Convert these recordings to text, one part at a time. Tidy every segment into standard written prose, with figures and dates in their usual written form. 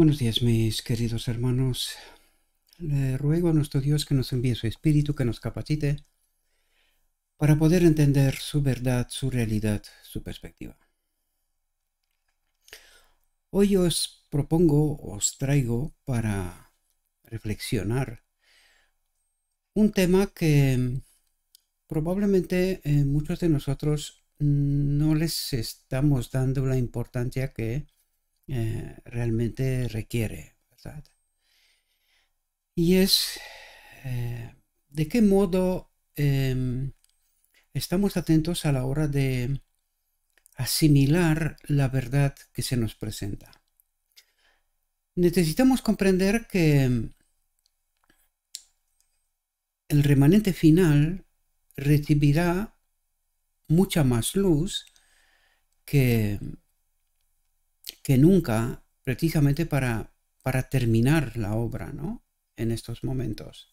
Buenos días, mis queridos hermanos. Le ruego a nuestro Dios que nos envíe su Espíritu, que nos capacite para poder entender su verdad, su realidad, su perspectiva. Hoy os traigo para reflexionar un tema que probablemente muchos de nosotros no les estamos dando la importancia que realmente requiere, ¿verdad? Y es de qué modo estamos atentos a la hora de asimilar la verdad que se nos presenta. Necesitamos comprender que el remanente final recibirá mucha más luz que nunca, precisamente para terminar la obra, ¿no? En estos momentos.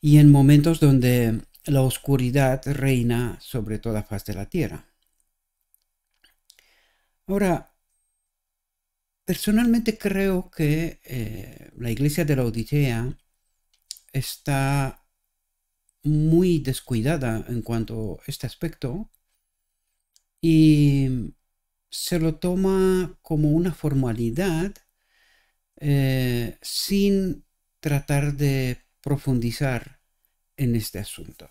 Y en momentos donde la oscuridad reina sobre toda faz de la tierra. Ahora, personalmente creo que la iglesia de la Odisea está muy descuidada en cuanto a este aspecto y se lo toma como una formalidad sin tratar de profundizar en este asunto.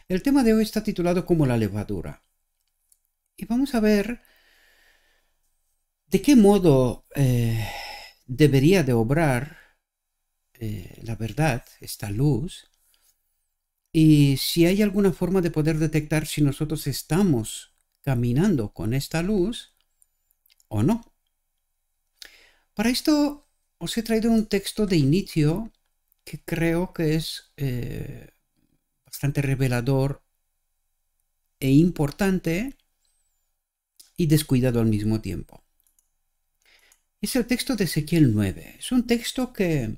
El tema de hoy está titulado como la levadura. Y vamos a ver de qué modo debería de obrar la verdad, esta luz, y si hay alguna forma de poder detectar si nosotros estamos caminando con esta luz o no. Para esto os he traído un texto de inicio que creo que es bastante revelador e importante y descuidado al mismo tiempo. Es el texto de Ezequiel 9. Es un texto que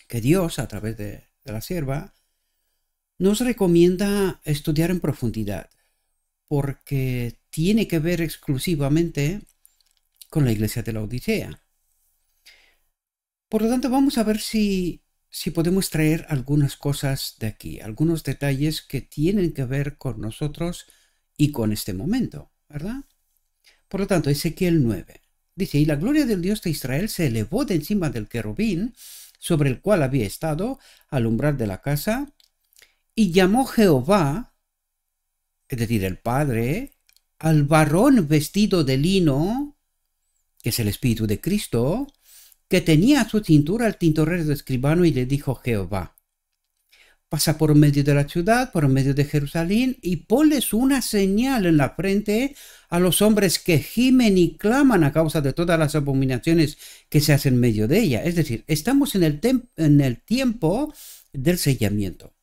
Dios, a través de la sierva, nos recomienda estudiar en profundidad, porque tiene que ver exclusivamente con la iglesia de la Odisea. Por lo tanto, vamos a ver si podemos traer algunas cosas de aquí, algunos detalles que tienen que ver con nosotros y con este momento, ¿verdad? Por lo tanto, Ezequiel 9 dice: y la gloria del Dios de Israel se elevó de encima del querubín sobre el cual había estado al umbral de la casa, y llamó Jehová, es decir, el Padre, al varón vestido de lino, que es el Espíritu de Cristo, que tenía a su cintura el tintorero de escribano, y le dijo Jehová: pasa por medio de la ciudad, por medio de Jerusalén, y ponles una señal en la frente a los hombres que gimen y claman a causa de todas las abominaciones que se hacen en medio de ella. Es decir, estamos en el tiempo del sellamiento.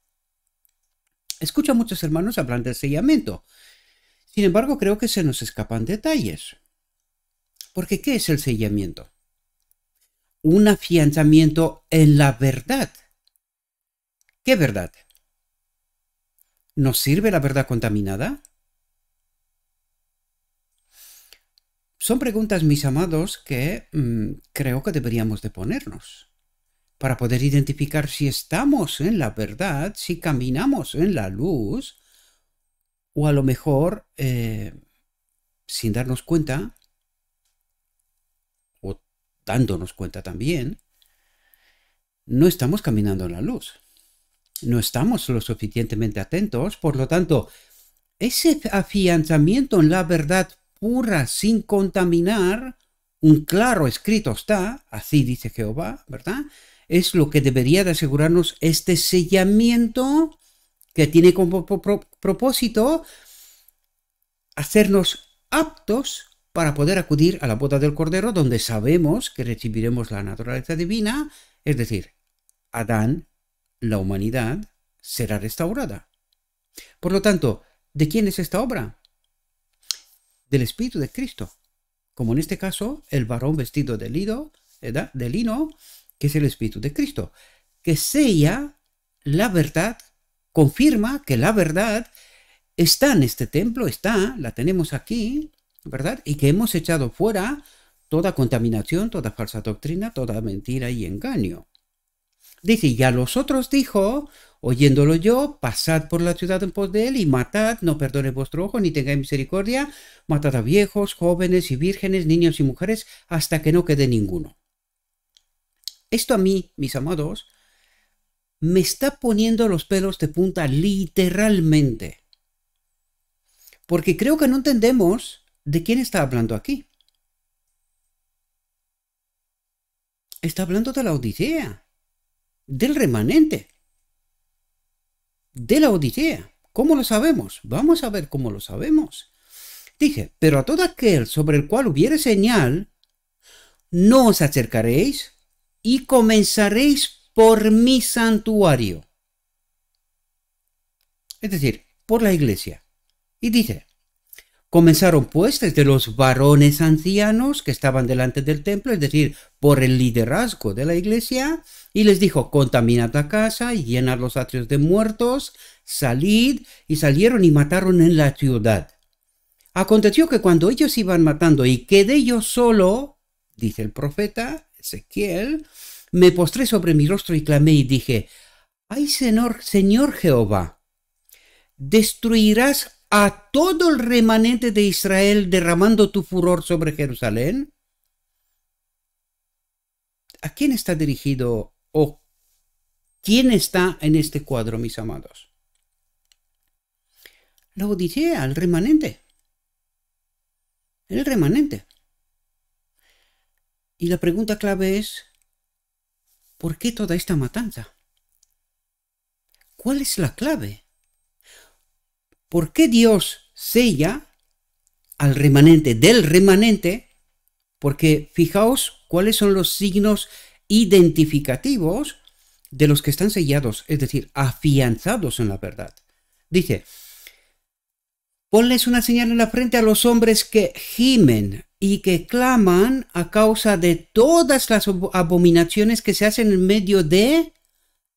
Escucho a muchos hermanos hablar del sellamiento. Sin embargo, creo que se nos escapan detalles. Porque ¿qué es el sellamiento? Un afianzamiento en la verdad. ¿Qué verdad? ¿Nos sirve la verdad contaminada? Son preguntas, mis amados, que creo que deberíamos de ponernos para poder identificar si estamos en la verdad, si caminamos en la luz, o a lo mejor, sin darnos cuenta, o dándonos cuenta también, no estamos caminando en la luz. No estamos lo suficientemente atentos, por lo tanto, ese afianzamiento en la verdad pura, sin contaminar, un claro escrito está, así dice Jehová, ¿verdad? Es lo que debería de asegurarnos este sellamiento que tiene como propósito hacernos aptos para poder acudir a la boda del Cordero, donde sabemos que recibiremos la naturaleza divina, es decir, Adán, la humanidad, será restaurada. Por lo tanto, ¿de quién es esta obra? Del Espíritu de Cristo. Como en este caso, el varón vestido de lino, que es el Espíritu de Cristo, que sella la verdad, confirma que la verdad está en este templo, la tenemos aquí, ¿verdad? Y que hemos echado fuera toda contaminación, toda falsa doctrina, toda mentira y engaño. Dice, y a los otros dijo, oyéndolo yo, pasad por la ciudad en pos de él y matad, no perdone vuestro ojo, ni tengáis misericordia, matad a viejos, jóvenes y vírgenes, niños y mujeres, hasta que no quede ninguno. Esto a mí, mis amados, me está poniendo los pelos de punta literalmente. Porque creo que no entendemos de quién está hablando aquí. Está hablando de la Odisea, del remanente, de la Odisea. ¿Cómo lo sabemos? Vamos a ver cómo lo sabemos. Dice, pero a todo aquel sobre el cual hubiere señal, no os acercaréis y comenzaréis por mi santuario. Es decir, por la iglesia. Y dice, comenzaron pues desde los varones ancianos que estaban delante del templo, es decir, por el liderazgo de la iglesia, y les dijo, contaminad la casa y llenad los atrios de muertos, salid, y salieron y mataron en la ciudad. Aconteció que cuando ellos iban matando y quedé yo solo, dice el profeta Ezequiel, me postré sobre mi rostro y clamé y dije, ay Señor Jehová, ¿destruirás a todo el remanente de Israel derramando tu furor sobre Jerusalén? ¿A quién está dirigido o quién está en este cuadro, mis amados? La Odisea, el remanente. El remanente. Y la pregunta clave es, ¿por qué toda esta matanza? ¿Cuál es la clave? ¿Por qué Dios sella al remanente del remanente? Porque fijaos cuáles son los signos identificativos de los que están sellados, es decir, afianzados en la verdad. Dice, ponles una señal en la frente a los hombres que gimen y que claman a causa de todas las abominaciones que se hacen en medio de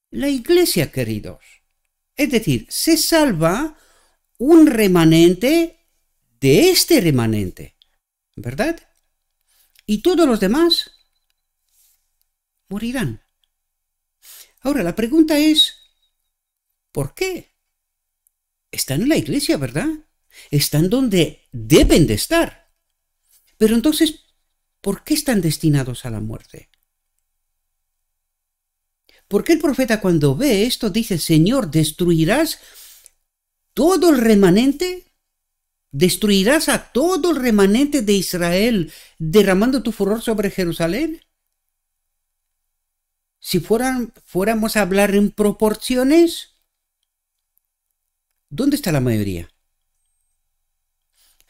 la iglesia, queridos. Es decir, se salva un remanente de este remanente, ¿verdad? Y todos los demás morirán. Ahora, la pregunta es, ¿por qué? Están en la iglesia, ¿verdad? Están donde deben de estar. Pero entonces, ¿por qué están destinados a la muerte? ¿Por qué el profeta cuando ve esto dice, Señor, ¿destruirás todo el remanente? ¿Destruirás a todo el remanente de Israel derramando tu furor sobre Jerusalén? Si fuéramos a hablar en proporciones, ¿dónde está la mayoría?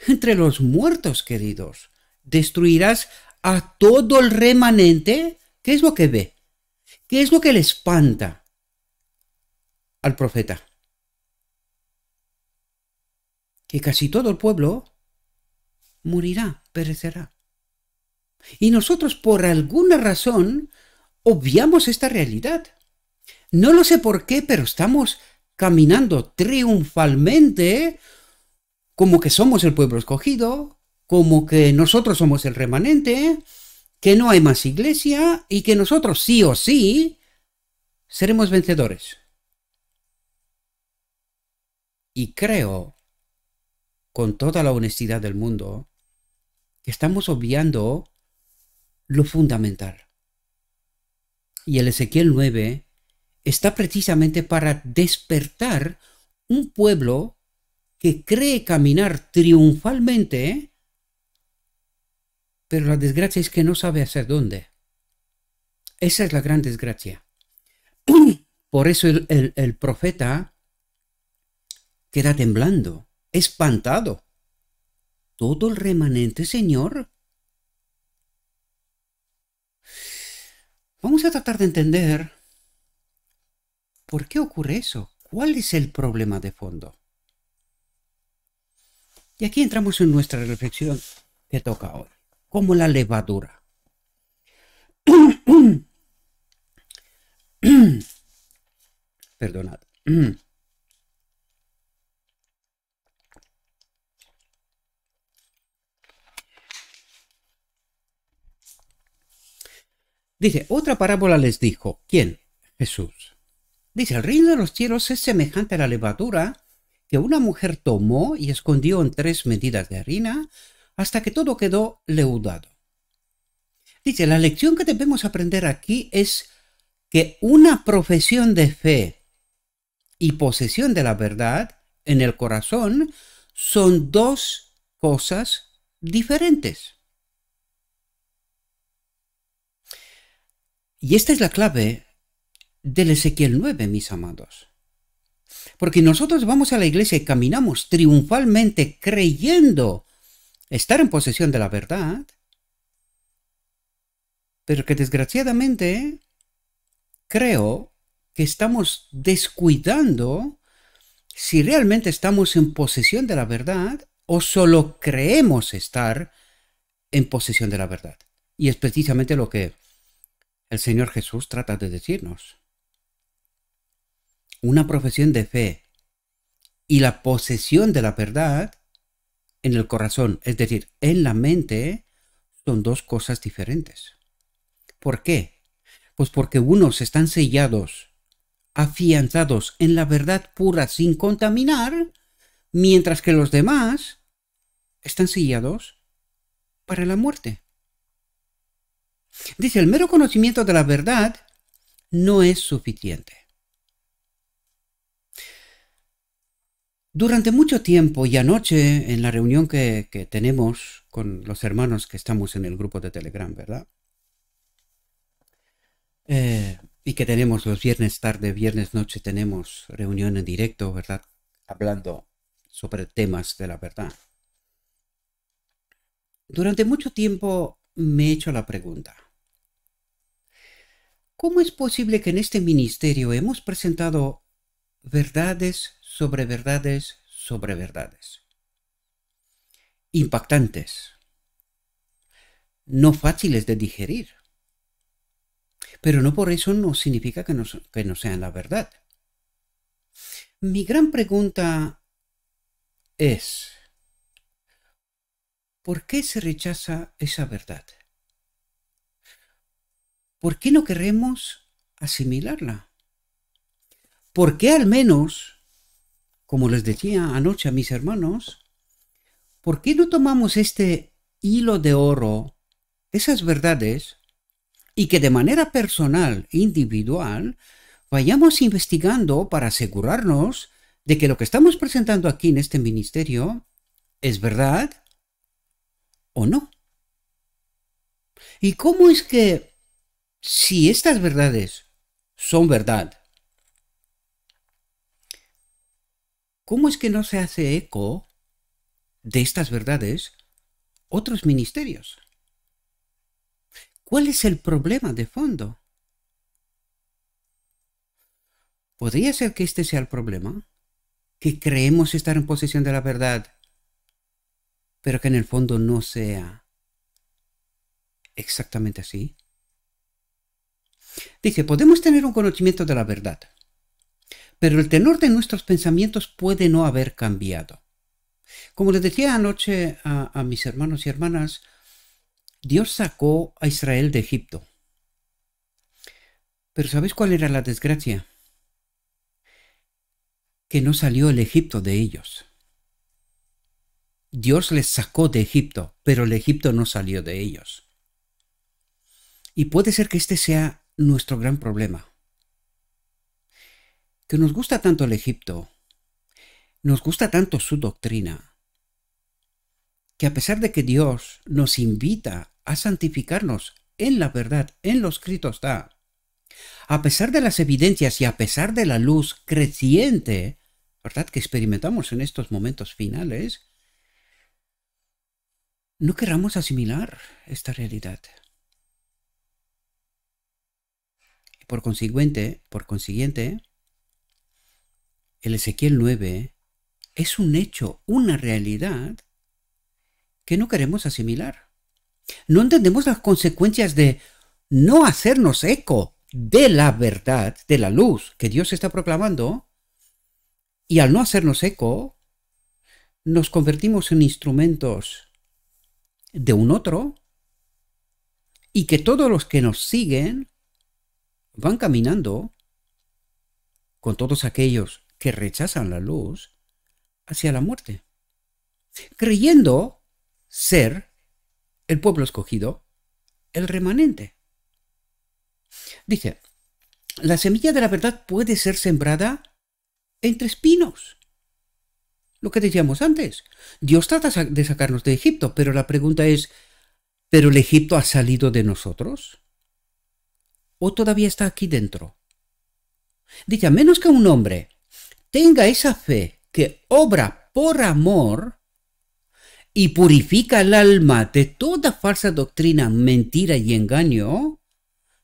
Entre los muertos, queridos. ¿Destruirás a todo el remanente? ¿Qué es lo que ve? ¿Qué es lo que le espanta al profeta? Que casi todo el pueblo morirá, perecerá. Y nosotros, por alguna razón, obviamos esta realidad. No lo sé por qué, pero estamos caminando triunfalmente como que somos el pueblo escogido, como que nosotros somos el remanente, que no hay más iglesia y que nosotros sí o sí seremos vencedores. Y creo, con toda la honestidad del mundo, que estamos obviando lo fundamental. Y el Ezequiel 9 está precisamente para despertar un pueblo que cree caminar triunfalmente, pero la desgracia es que no sabe hacia dónde. Esa es la gran desgracia. Por eso el profeta queda temblando, espantado. ¿Todo el remanente, Señor? Vamos a tratar de entender por qué ocurre eso. ¿Cuál es el problema de fondo? Y aquí entramos en nuestra reflexión que toca hoy, como la levadura. Perdonad. Dice, otra parábola les dijo. ¿Quién? Jesús. Dice, el reino de los cielos es semejante a la levadura que una mujer tomó y escondió en 3 medidas de harina hasta que todo quedó leudado. Dice, la lección que debemos aprender aquí es que una profesión de fe y posesión de la verdad en el corazón son 2 cosas diferentes. Y esta es la clave del Ezequiel 9, mis amados. Porque nosotros vamos a la iglesia y caminamos triunfalmente creyendo estar en posesión de la verdad, pero que desgraciadamente creo que estamos descuidando si realmente estamos en posesión de la verdad o solo creemos estar en posesión de la verdad. Y es precisamente lo que el Señor Jesús trata de decirnos. Una profesión de fe y la posesión de la verdad en el corazón, es decir, en la mente, son 2 cosas diferentes. ¿Por qué? Pues porque unos están sellados, afianzados en la verdad pura sin contaminar, mientras que los demás están sellados para la muerte. Dice, el mero conocimiento de la verdad no es suficiente. Durante mucho tiempo y anoche en la reunión que tenemos con los hermanos que estamos en el grupo de Telegram, ¿verdad? Y que tenemos los viernes tarde, viernes noche, tenemos reunión en directo, ¿verdad? Hablando sobre temas de la verdad. Durante mucho tiempo me he hecho la pregunta, ¿cómo es posible que en este ministerio hemos presentado verdades sobre verdades sobre verdades? Impactantes, no fáciles de digerir, pero no por eso no significa que no sean la verdad. Mi gran pregunta es, ¿por qué se rechaza esa verdad? ¿Por qué no queremos asimilarla? ¿Por qué al menos, como les decía anoche a mis hermanos, por qué no tomamos este hilo de oro, esas verdades, y que de manera personal, individual, vayamos investigando para asegurarnos de que lo que estamos presentando aquí en este ministerio es verdad o no? ¿Y cómo es que, si estas verdades son verdad, cómo es que no se hace eco de estas verdades otros ministerios? ¿Cuál es el problema de fondo? ¿Podría ser que este sea el problema? ¿Que creemos estar en posesión de la verdad, pero que en el fondo no sea exactamente así? Dice, podemos tener un conocimiento de la verdad, pero el tenor de nuestros pensamientos puede no haber cambiado. Como les decía anoche a mis hermanos y hermanas, Dios sacó a Israel de Egipto. Pero ¿sabéis cuál era la desgracia? Que no salió el Egipto de ellos. Dios les sacó de Egipto, pero el Egipto no salió de ellos. Y puede ser que este sea nuestro gran problema. Que nos gusta tanto el Egipto, nos gusta tanto su doctrina, que a pesar de que Dios nos invita a santificarnos en la verdad, en lo escrito está, a pesar de las evidencias y a pesar de la luz creciente, ¿verdad?, que experimentamos en estos momentos finales, no queramos asimilar esta realidad. Y por consiguiente, el Ezequiel 9 es un hecho, una realidad que no queremos asimilar. No entendemos las consecuencias de no hacernos eco de la verdad, de la luz que Dios está proclamando, y al no hacernos eco, nos convertimos en instrumentos de un otro y que todos los que nos siguen van caminando con todos aquellos que rechazan la luz hacia la muerte, creyendo ser el pueblo escogido, el remanente. Dice, la semilla de la verdad puede ser sembrada entre espinos. Lo que decíamos antes, Dios trata de sacarnos de Egipto, pero la pregunta es, ¿pero el Egipto ha salido de nosotros? ¿O todavía está aquí dentro? Dice, a menos que un hombre tenga esa fe que obra por amor y purifica el alma de toda falsa doctrina, mentira y engaño,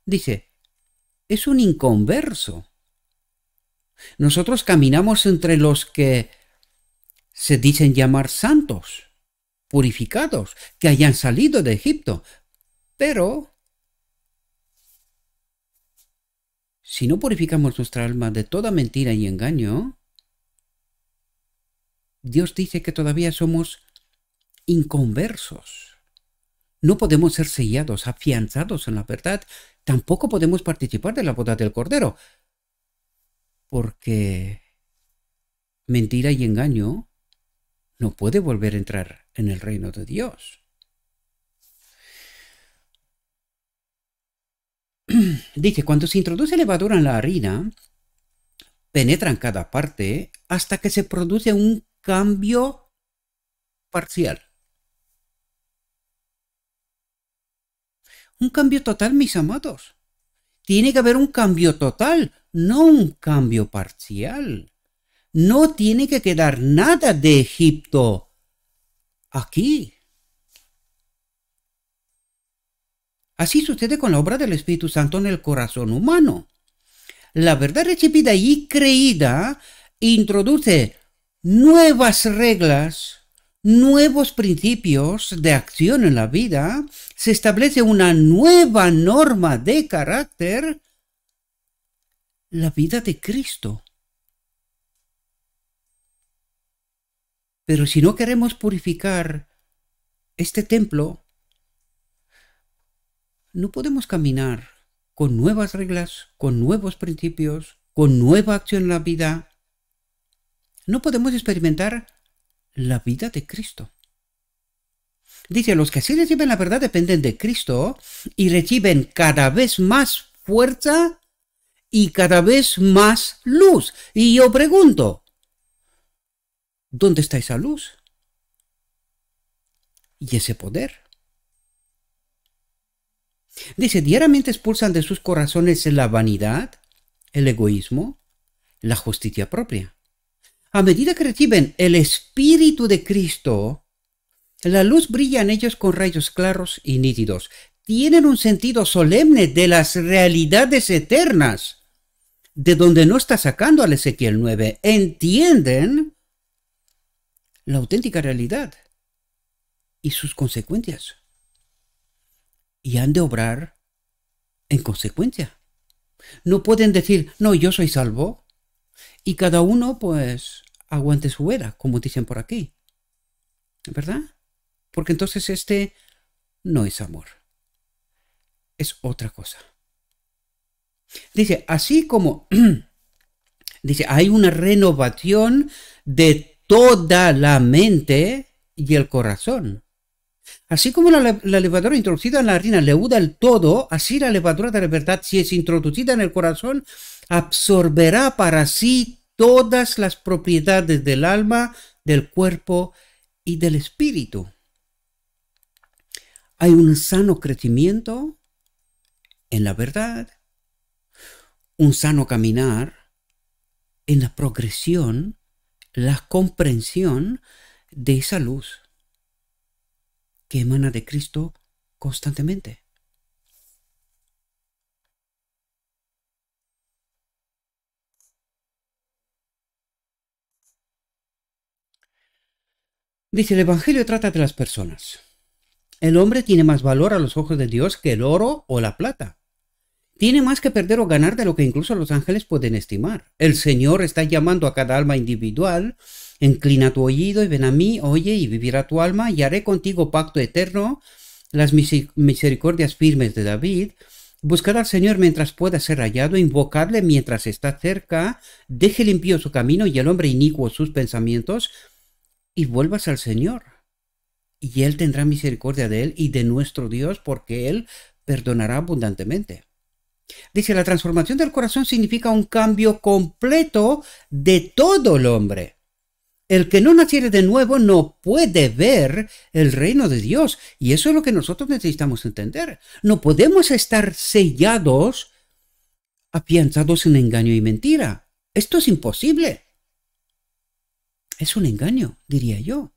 dice, es un inconverso. Nosotros caminamos entre los que se dicen llamar santos, purificados, que hayan salido de Egipto. Pero si no purificamos nuestra alma de toda mentira y engaño, Dios dice que todavía somos inconversos. No podemos ser sellados, afianzados en la verdad. Tampoco podemos participar de la boda del Cordero. Porque mentira y engaño no puede volver a entrar en el reino de Dios. Dice, cuando se introduce levadura en la harina, penetra en cada parte hasta que se produce un cambio parcial. Un cambio total, mis amados. Tiene que haber un cambio total, no un cambio parcial. No tiene que quedar nada de Egipto aquí. Así sucede con la obra del Espíritu Santo en el corazón humano. La verdad recibida y creída introduce nuevas reglas, nuevos principios de acción en la vida, se establece una nueva norma de carácter, la vida de Cristo. Pero si no queremos purificar este templo, no podemos caminar con nuevas reglas, con nuevos principios, con nueva acción en la vida. No podemos experimentar la vida de Cristo. Dice, los que así reciben la verdad dependen de Cristo y reciben cada vez más fuerza y cada vez más luz. Y yo pregunto, ¿dónde está esa luz? Y ese poder. Dice, diariamente expulsan de sus corazones la vanidad, el egoísmo, la justicia propia. A medida que reciben el Espíritu de Cristo, la luz brilla en ellos con rayos claros y nítidos. Tienen un sentido solemne de las realidades eternas, de donde no está sacando al Ezequiel 9. Entienden la auténtica realidad y sus consecuencias. Y han de obrar en consecuencia. No pueden decir, no, yo soy salvo, y cada uno, pues, aguante su vela, como dicen por aquí. ¿Verdad? Porque entonces este no es amor. Es otra cosa. Dice, así como, dice, hay una renovación de toda la mente y el corazón. Así como la levadura introducida en la harina leuda el todo, así la levadura de la verdad, si es introducida en el corazón, absorberá para sí todas las propiedades del alma, del cuerpo y del espíritu. Hay un sano crecimiento en la verdad, un sano caminar en la progresión, la comprensión de esa luz que emana de Cristo constantemente. Dice, el Evangelio trata de las personas. El hombre tiene más valor a los ojos de Dios que el oro o la plata. Tiene más que perder o ganar de lo que incluso los ángeles pueden estimar. El Señor está llamando a cada alma individual. Inclina tu oído y ven a mí, oye, y vivirá tu alma, y haré contigo pacto eterno. las misericordias firmes de David, buscad al Señor mientras pueda ser hallado, invocadle mientras está cerca, deje limpio su camino y el hombre inicuo sus pensamientos, y vuelvas al Señor. Y Él tendrá misericordia de él y de nuestro Dios, porque Él perdonará abundantemente. Dice, la transformación del corazón significa un cambio completo de todo el hombre. El que no naciere de nuevo no puede ver el reino de Dios. Y eso es lo que nosotros necesitamos entender. No podemos estar sellados, afianzados en engaño y mentira. Esto es imposible. Es un engaño, diría yo.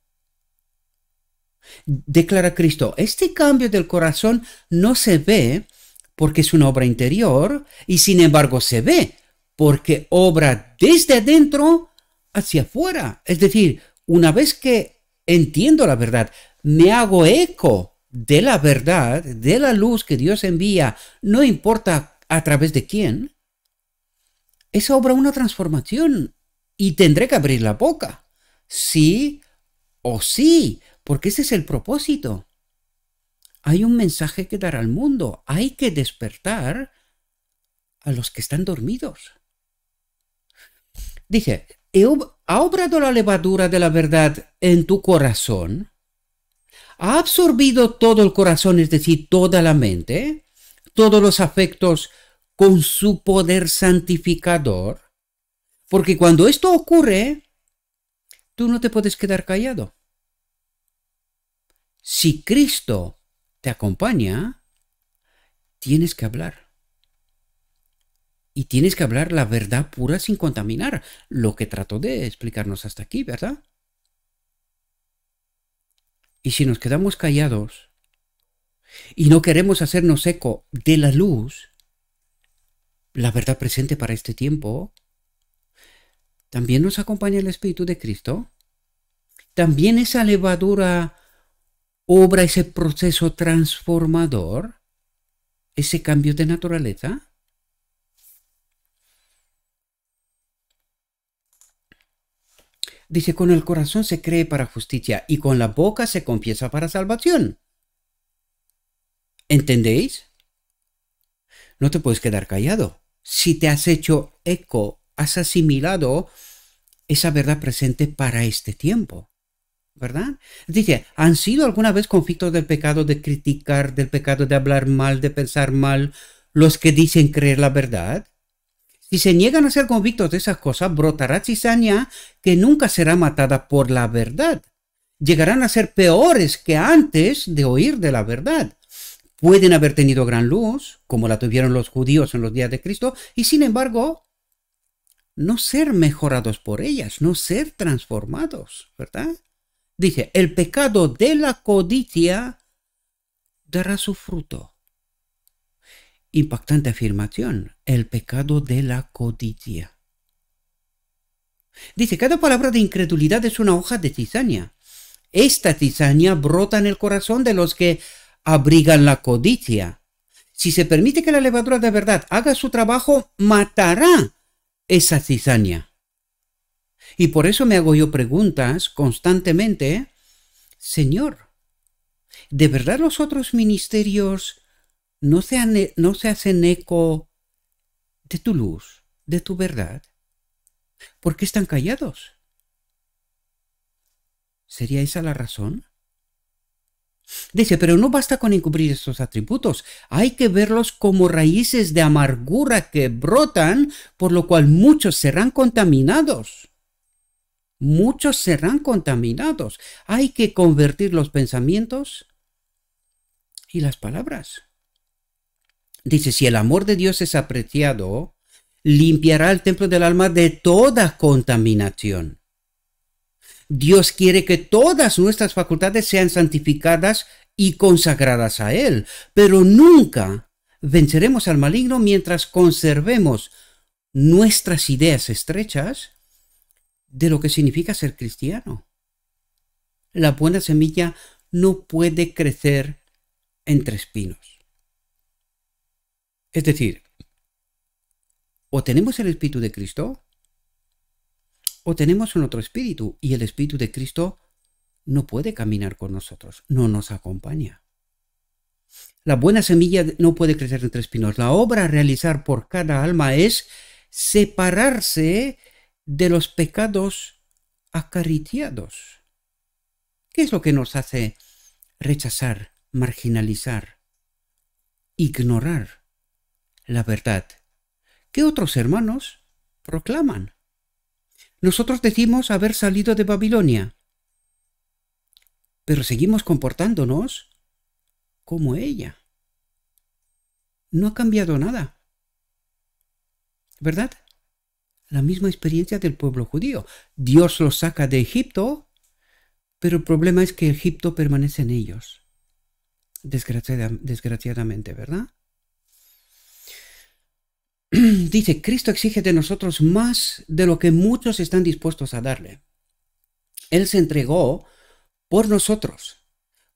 Declara Cristo, este cambio del corazón no se ve porque es una obra interior, y sin embargo se ve porque obra desde adentro hacia afuera. Es decir, una vez que entiendo la verdad, me hago eco de la verdad, de la luz que Dios envía, no importa a través de quién, esa obra una transformación y tendré que abrir la boca. Sí o sí, porque ese es el propósito. Hay un mensaje que dar al mundo. Hay que despertar a los que están dormidos. Dice, ¿ha obrado la levadura de la verdad en tu corazón? ¿Ha absorbido todo el corazón, es decir, toda la mente, todos los afectos con su poder santificador? Porque cuando esto ocurre, tú no te puedes quedar callado. Si Cristo te acompaña, tienes que hablar. Y tienes que hablar la verdad pura sin contaminar, lo que trato de explicarnos hasta aquí, ¿verdad? Y si nos quedamos callados y no queremos hacernos eco de la luz, la verdad presente para este tiempo, ¿también nos acompaña el Espíritu de Cristo? ¿También esa levadura obra ese proceso transformador, ese cambio de naturaleza? Dice, con el corazón se cree para justicia y con la boca se confiesa para salvación. ¿Entendéis? No te puedes quedar callado. Si te has hecho eco, has asimilado esa verdad presente para este tiempo, ¿verdad? Dice, ¿han sido alguna vez convictos del pecado de criticar, del pecado de hablar mal, de pensar mal, los que dicen creer la verdad? Si se niegan a ser convictos de esas cosas, brotará cizaña que nunca será matada por la verdad. Llegarán a ser peores que antes de oír de la verdad. Pueden haber tenido gran luz, como la tuvieron los judíos en los días de Cristo, y sin embargo, no ser mejorados por ellas, no ser transformados, ¿verdad? Dice, el pecado de la codicia dará su fruto. Impactante afirmación, el pecado de la codicia. Dice, cada palabra de incredulidad es una hoja de cizaña. Esta cizaña brota en el corazón de los que abrigan la codicia. Si se permite que la levadura de verdad haga su trabajo, matará esa cizaña. Y por eso me hago yo preguntas constantemente, Señor, ¿de verdad los otros ministerios no se hacen eco de tu luz, de tu verdad? ¿Por qué están callados? ¿Sería esa la razón? Dice, pero no basta con encubrir estos atributos, hay que verlos como raíces de amargura que brotan, por lo cual muchos serán contaminados. Muchos serán contaminados. Hay que convertir los pensamientos y las palabras. Dice, si el amor de Dios es apreciado, limpiará el templo del alma de toda contaminación. Dios quiere que todas nuestras facultades sean santificadas y consagradas a Él, pero nunca venceremos al maligno mientras conservemos nuestras ideas estrechas de lo que significa ser cristiano. La buena semilla no puede crecer entre espinos. Es decir, o tenemos el Espíritu de Cristo, o tenemos un otro espíritu, y el Espíritu de Cristo no puede caminar con nosotros, no nos acompaña. La buena semilla no puede crecer entre espinos. La obra a realizar por cada alma es separarse de los pecados acariciados. ¿Qué es lo que nos hace rechazar, marginalizar, ignorar la verdad que otros hermanos proclaman? Nosotros decimos haber salido de Babilonia, pero seguimos comportándonos como ella. No ha cambiado nada, ¿verdad? La misma experiencia del pueblo judío. Dios los saca de Egipto, pero el problema es que Egipto permanece en ellos. Desgraciadamente, ¿verdad? Dice, Cristo exige de nosotros más de lo que muchos están dispuestos a darle. Él se entregó por nosotros.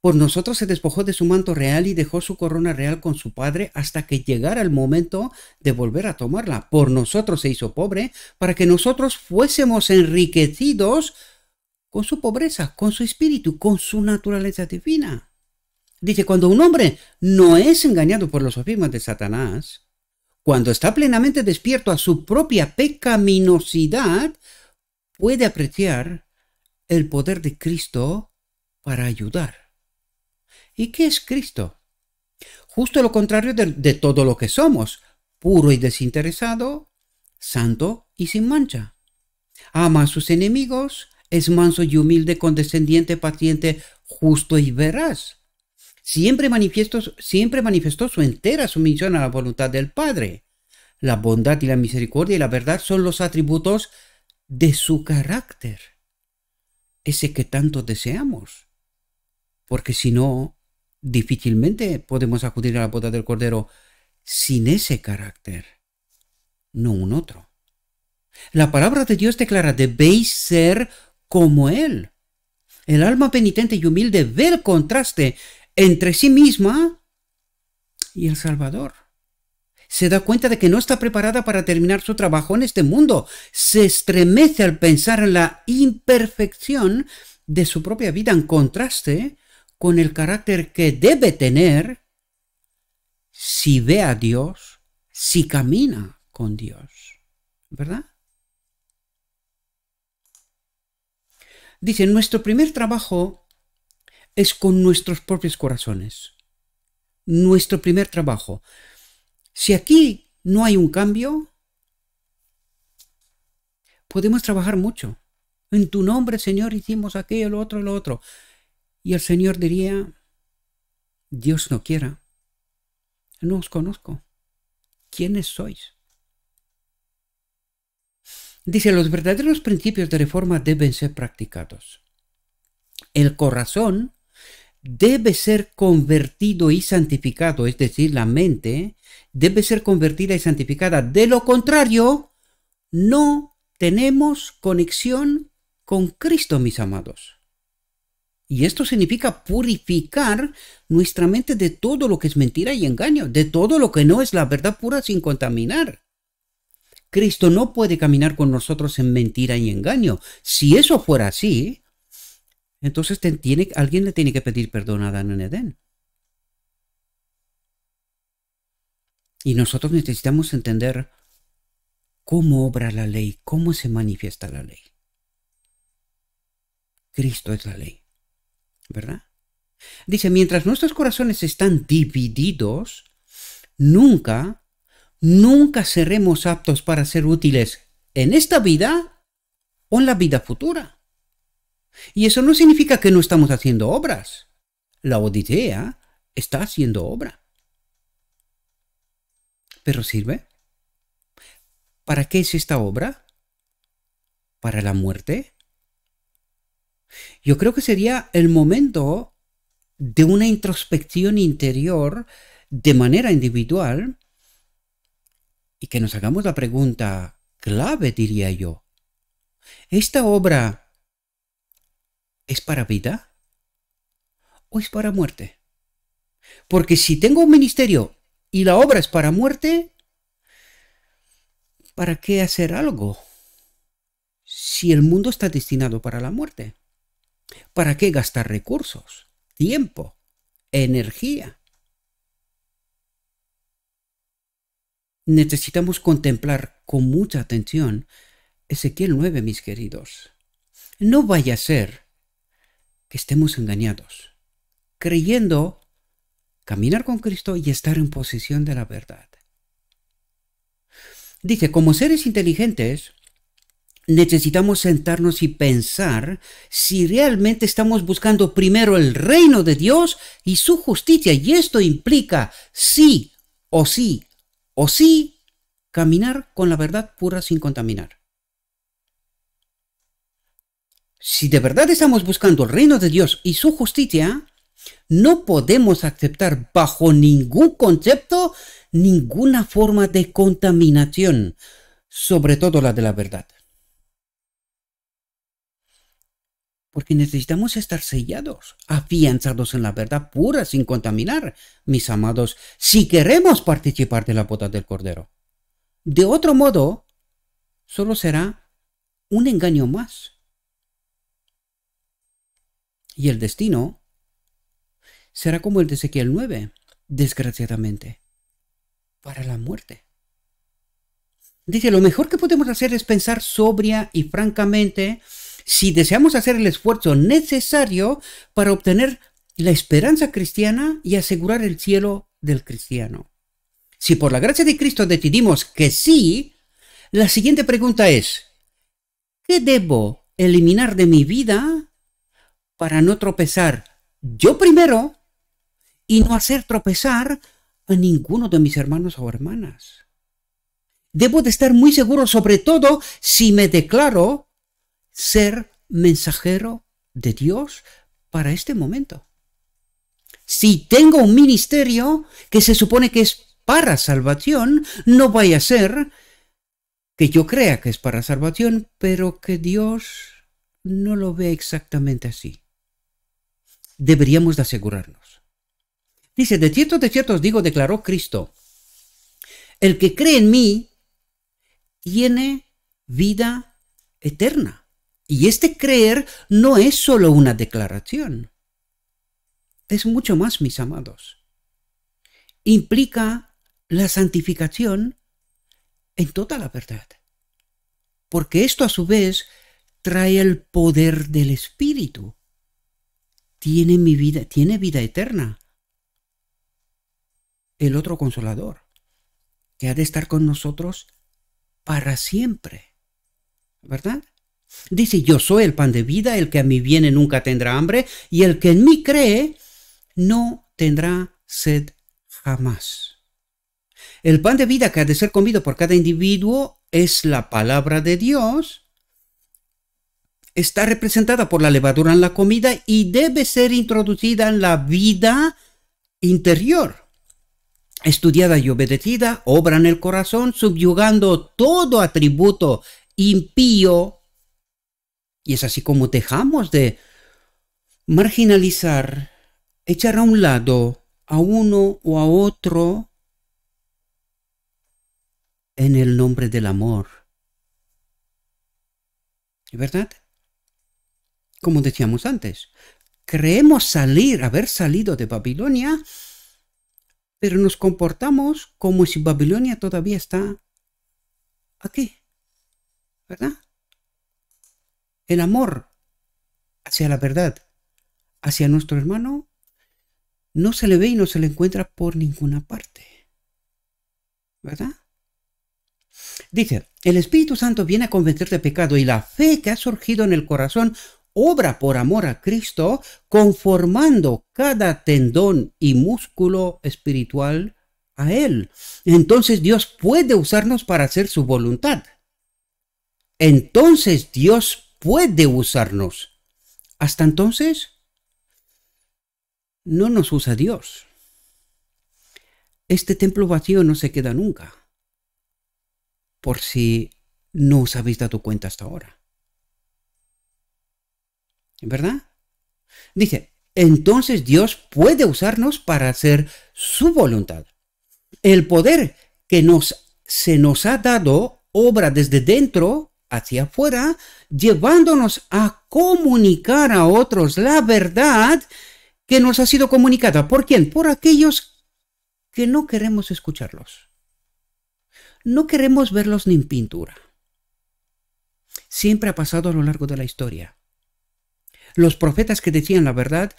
Por nosotros se despojó de su manto real y dejó su corona real con su padre hasta que llegara el momento de volver a tomarla. Por nosotros se hizo pobre para que nosotros fuésemos enriquecidos con su pobreza, con su espíritu, con su naturaleza divina. Dice, cuando un hombre no es engañado por los sofismas de Satanás, cuando está plenamente despierto a su propia pecaminosidad, puede apreciar el poder de Cristo para ayudar. ¿Y qué es Cristo? Justo lo contrario de todo lo que somos, puro y desinteresado, santo y sin mancha. Ama a sus enemigos, es manso y humilde, condescendiente, paciente, justo y veraz. Siempre manifestó su entera sumisión a la voluntad del Padre. La bondad y la misericordia y la verdad son los atributos de su carácter, ese que tanto deseamos. Porque si no, difícilmente podemos acudir a la boda del Cordero sin ese carácter, no un otro. La palabra de Dios declara, debéis ser como Él. El alma penitente y humilde ve el contraste entre sí misma y el Salvador. Se da cuenta de que no está preparada para terminar su trabajo en este mundo. Se estremece al pensar en la imperfección de su propia vida en contraste con el carácter que debe tener si ve a Dios, si camina con Dios. ¿Verdad? Dice, nuestro primer trabajo es con nuestros propios corazones. Nuestro primer trabajo. Si aquí no hay un cambio, podemos trabajar mucho. En tu nombre, Señor, hicimos aquello, lo otro. Y el Señor diría, Dios no quiera, no os conozco. ¿Quiénes sois? Dice, los verdaderos principios de reforma deben ser practicados. El corazón debe ser convertido y santificado, es decir, la mente debe ser convertida y santificada. De lo contrario, no tenemos conexión con Cristo, mis amados. Y esto significa purificar nuestra mente de todo lo que es mentira y engaño, de todo lo que no es la verdad pura sin contaminar. Cristo no puede caminar con nosotros en mentira y engaño. Si eso fuera así, entonces alguien le tiene que pedir perdón a Adán en Edén. Y nosotros necesitamos entender cómo obra la ley, cómo se manifiesta la ley. Cristo es la ley, ¿verdad? Dice, mientras nuestros corazones están divididos, nunca seremos aptos para ser útiles en esta vida o en la vida futura. Y eso no significa que no estamos haciendo obras. La Odisea está haciendo obra. ¿Pero sirve? ¿Para qué es esta obra? ¿Para la muerte? Yo creo que sería el momento de una introspección interior de manera individual y que nos hagamos la pregunta clave, diría yo. ¿Esta obra es para vida o es para muerte? Porque si tengo un ministerio y la obra es para muerte, ¿para qué hacer algo si el mundo está destinado para la muerte? ¿Para qué gastar recursos, tiempo, energía? necesitamos contemplar con mucha atención Ezequiel 9, mis queridos. No vaya a ser que estemos engañados, creyendo caminar con Cristo y estar en posesión de la verdad. Dice, como seres inteligentes, necesitamos sentarnos y pensar si realmente estamos buscando primero el reino de Dios y su justicia, y esto implica sí o sí o sí caminar con la verdad pura sin contaminar. Si de verdad estamos buscando el reino de Dios y su justicia, no podemos aceptar bajo ningún concepto ninguna forma de contaminación, sobre todo la de la verdad. Porque necesitamos estar sellados, afianzados en la verdad pura, sin contaminar, mis amados, si queremos participar de la boda del Cordero. De otro modo, solo será un engaño más. Y el destino será como el de Ezequiel 9, desgraciadamente, para la muerte. Dice, lo mejor que podemos hacer es pensar sobria y francamente si deseamos hacer el esfuerzo necesario para obtener la esperanza cristiana y asegurar el cielo del cristiano. Si por la gracia de Cristo decidimos que sí, la siguiente pregunta es, ¿qué debo eliminar de mi vida para no tropezar yo primero y no hacer tropezar a ninguno de mis hermanos o hermanas? Debo de estar muy seguro, sobre todo si me declaro ser mensajero de Dios para este momento. Si tengo un ministerio que se supone que es para salvación, no vaya a ser que yo crea que es para salvación, pero que Dios no lo ve exactamente así. Deberíamos de asegurarnos. Dice, de cierto os digo, declaró Cristo, el que cree en mí tiene vida eterna. Y este creer no es solo una declaración. Es mucho más, mis amados. Implica la santificación en toda la verdad. Porque esto a su vez trae el poder del Espíritu. Tiene vida eterna. El otro consolador, que ha de estar con nosotros para siempre. ¿Verdad? Dice, yo soy el pan de vida, el que a mí viene nunca tendrá hambre, y el que en mí cree no tendrá sed jamás. El pan de vida que ha de ser comido por cada individuo es la palabra de Dios. Está representada por la levadura en la comida y debe ser introducida en la vida interior. Estudiada y obedecida, obra en el corazón, subyugando todo atributo impío. Y es así como dejamos de marginalizar, echar a un lado a uno o a otro en el nombre del amor. ¿Verdad? Como decíamos antes, creemos haber salido de Babilonia, pero nos comportamos como si Babilonia todavía está aquí. ¿Verdad? El amor hacia la verdad, hacia nuestro hermano, no se le ve y no se le encuentra por ninguna parte. ¿Verdad? Dice, el Espíritu Santo viene a convencer de pecado y la fe que ha surgido en el corazón obra por amor a Cristo, conformando cada tendón y músculo espiritual a Él. Entonces Dios puede usarnos para hacer su voluntad. Entonces Dios puede usarnos. Hasta entonces, no nos usa Dios. Este templo vacío no se queda nunca, por si no os habéis dado cuenta hasta ahora. ¿Verdad? Dice, entonces Dios puede usarnos para hacer su voluntad. El poder que se nos ha dado obra desde dentro hacia afuera, llevándonos a comunicar a otros la verdad que nos ha sido comunicada. ¿Por quién? Por aquellos que no queremos escucharlos. no queremos verlos ni en pintura. Siempre ha pasado a lo largo de la historia. Los profetas que decían la verdad,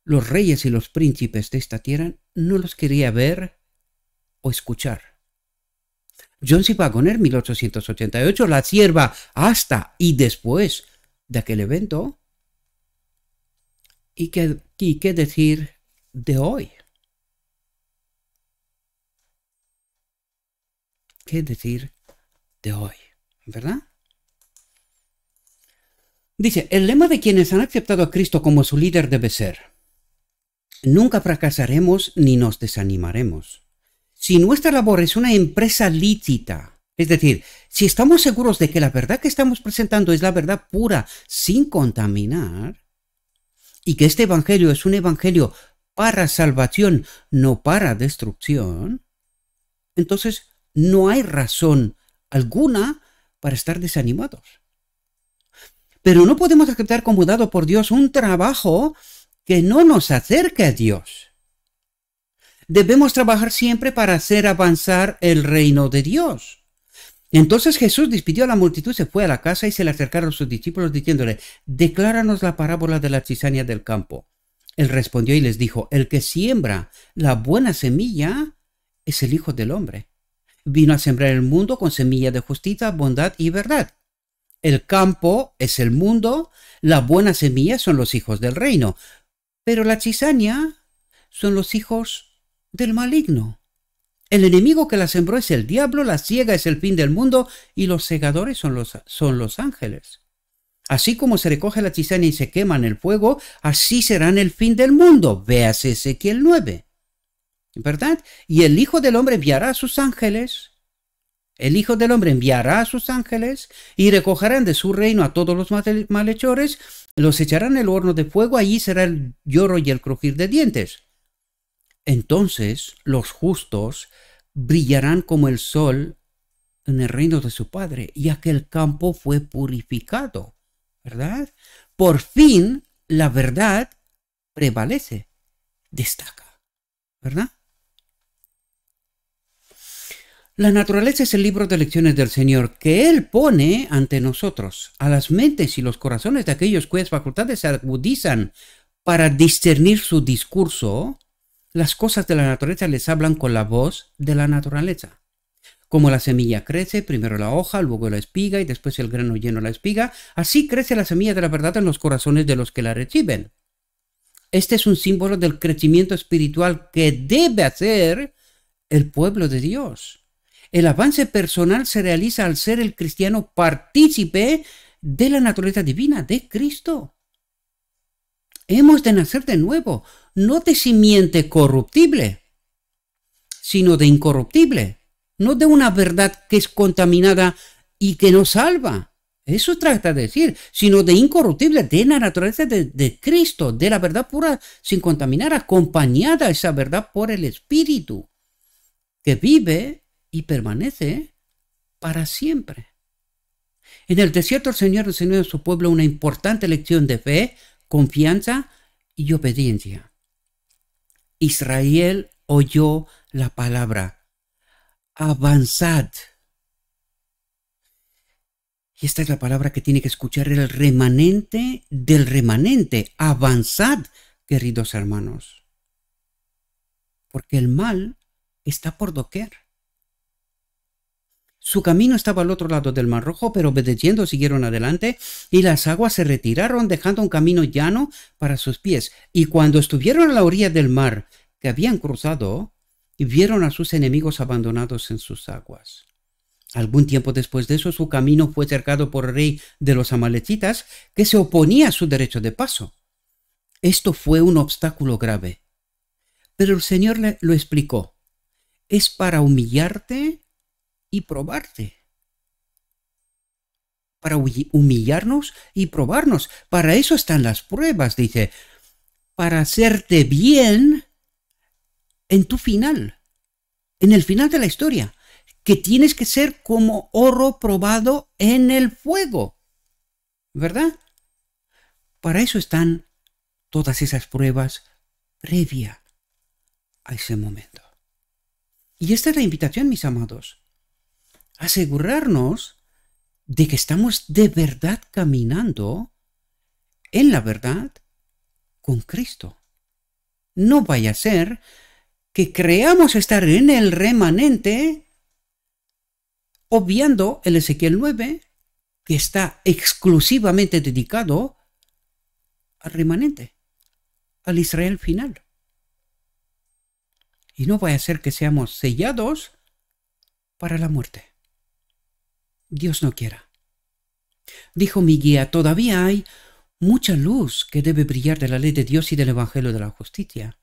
los reyes y los príncipes de esta tierra, no los quería ver o escuchar. John C. Waggoner, 1888, la sierva hasta y después de aquel evento. ¿Y qué decir de hoy? ¿Qué decir de hoy? ¿Verdad? Dice, el lema de quienes han aceptado a Cristo como su líder debe ser: nunca fracasaremos ni nos desanimaremos. Si nuestra labor es una empresa lícita, es decir, si estamos seguros de que la verdad que estamos presentando es la verdad pura, sin contaminar, y que este evangelio es un evangelio para salvación, no para destrucción, entonces no hay razón alguna para estar desanimados. Pero no podemos aceptar como dado por Dios un trabajo que no nos acerque a Dios. Debemos trabajar siempre para hacer avanzar el reino de Dios. Entonces Jesús despidió a la multitud, se fue a la casa y se le acercaron sus discípulos diciéndole: decláranos la parábola de la cizaña del campo. Él respondió y les dijo: el que siembra la buena semilla es el Hijo del Hombre. Vino a sembrar el mundo con semilla de justicia, bondad y verdad. El campo es el mundo, la buena semilla son los hijos del reino, pero la cizaña son los hijos del maligno. El enemigo que la sembró es el diablo, la siega es el fin del mundo y los segadores son los ángeles. Así como se recoge la cizaña y se quema en el fuego, así será en el fin del mundo. Véase Ezequiel 9. ¿Verdad? Y el Hijo del Hombre enviará a sus ángeles. El Hijo del Hombre enviará a sus ángeles y recogerán de su reino a todos los malhechores, los echarán en el horno de fuego, allí será el lloro y el crujir de dientes. Entonces los justos brillarán como el sol en el reino de su Padre, ya que el campo fue purificado, ¿verdad? Por fin la verdad prevalece, destaca, ¿verdad? La naturaleza es el libro de lecciones del Señor que Él pone ante nosotros, a las mentes y los corazones de aquellos cuyas facultades se agudizan para discernir su discurso. Las cosas de la naturaleza les hablan con la voz de la naturaleza. Como la semilla crece, primero la hoja, luego la espiga y después el grano lleno la espiga, así crece la semilla de la verdad en los corazones de los que la reciben. Este es un símbolo del crecimiento espiritual que debe hacer el pueblo de Dios. El avance personal se realiza al ser el cristiano partícipe de la naturaleza divina de Cristo. Hemos de nacer de nuevo, no de simiente corruptible, sino de incorruptible, no de una verdad que es contaminada y que no salva. Eso trata de decir, sino de incorruptible, de la naturaleza de Cristo, de la verdad pura, sin contaminar, acompañada esa verdad por el Espíritu, que vive y permanece para siempre. En el desierto el Señor enseñó a su pueblo una importante lección de fe, confianza y obediencia. Israel oyó la palabra: avanzad. Y esta es la palabra que tiene que escuchar el remanente del remanente. Avanzad, queridos hermanos. Porque el mal está por doquier. Su camino estaba al otro lado del Mar Rojo, pero obedeciendo siguieron adelante, y las aguas se retiraron, dejando un camino llano para sus pies. Y cuando estuvieron a la orilla del mar que habían cruzado, vieron a sus enemigos abandonados en sus aguas. Algún tiempo después de eso, su camino fue cercado por el rey de los amalecitas, que se oponía a su derecho de paso. Esto fue un obstáculo grave. Pero el Señor lo explicó: es para humillarte y probarte. Para humillarnos y probarnos. Para eso están las pruebas, dice. Para hacerte bien en tu final. En el final de la historia. Que tienes que ser como oro probado en el fuego. ¿Verdad? Para eso están todas esas pruebas previa a ese momento. Y esta es la invitación, mis amados. asegurarnos de que estamos de verdad caminando en la verdad con Cristo. No vaya a ser que creamos estar en el remanente, obviando el Ezequiel 9, que está exclusivamente dedicado al remanente, al Israel final. Y no vaya a ser que seamos sellados para la muerte. Dios no quiera. Dijo mi guía, todavía hay mucha luz que debe brillar de la ley de Dios y del Evangelio de la justicia.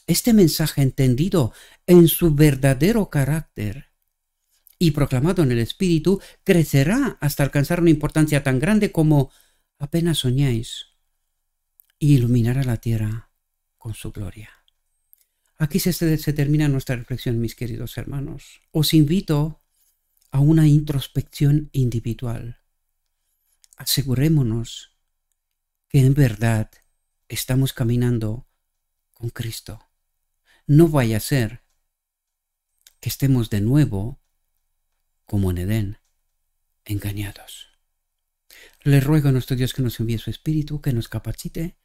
Este mensaje entendido en su verdadero carácter y proclamado en el Espíritu crecerá hasta alcanzar una importancia tan grande como apenas soñáis y iluminará la tierra con su gloria. Aquí se termina nuestra reflexión, mis queridos hermanos. Os invito a una introspección individual. Asegurémonos que en verdad estamos caminando con Cristo. No vaya a ser que estemos de nuevo, como en Edén, engañados. Le ruego a nuestro Dios que nos envíe su Espíritu, que nos capacite,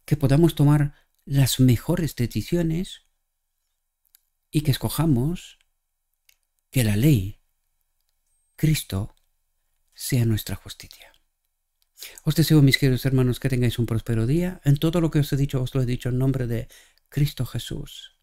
que podamos tomar las mejores decisiones y que escojamos que la ley, Cristo, sea nuestra justicia. Os deseo, mis queridos hermanos, que tengáis un próspero día. En todo lo que os he dicho, os lo he dicho en nombre de Cristo Jesús.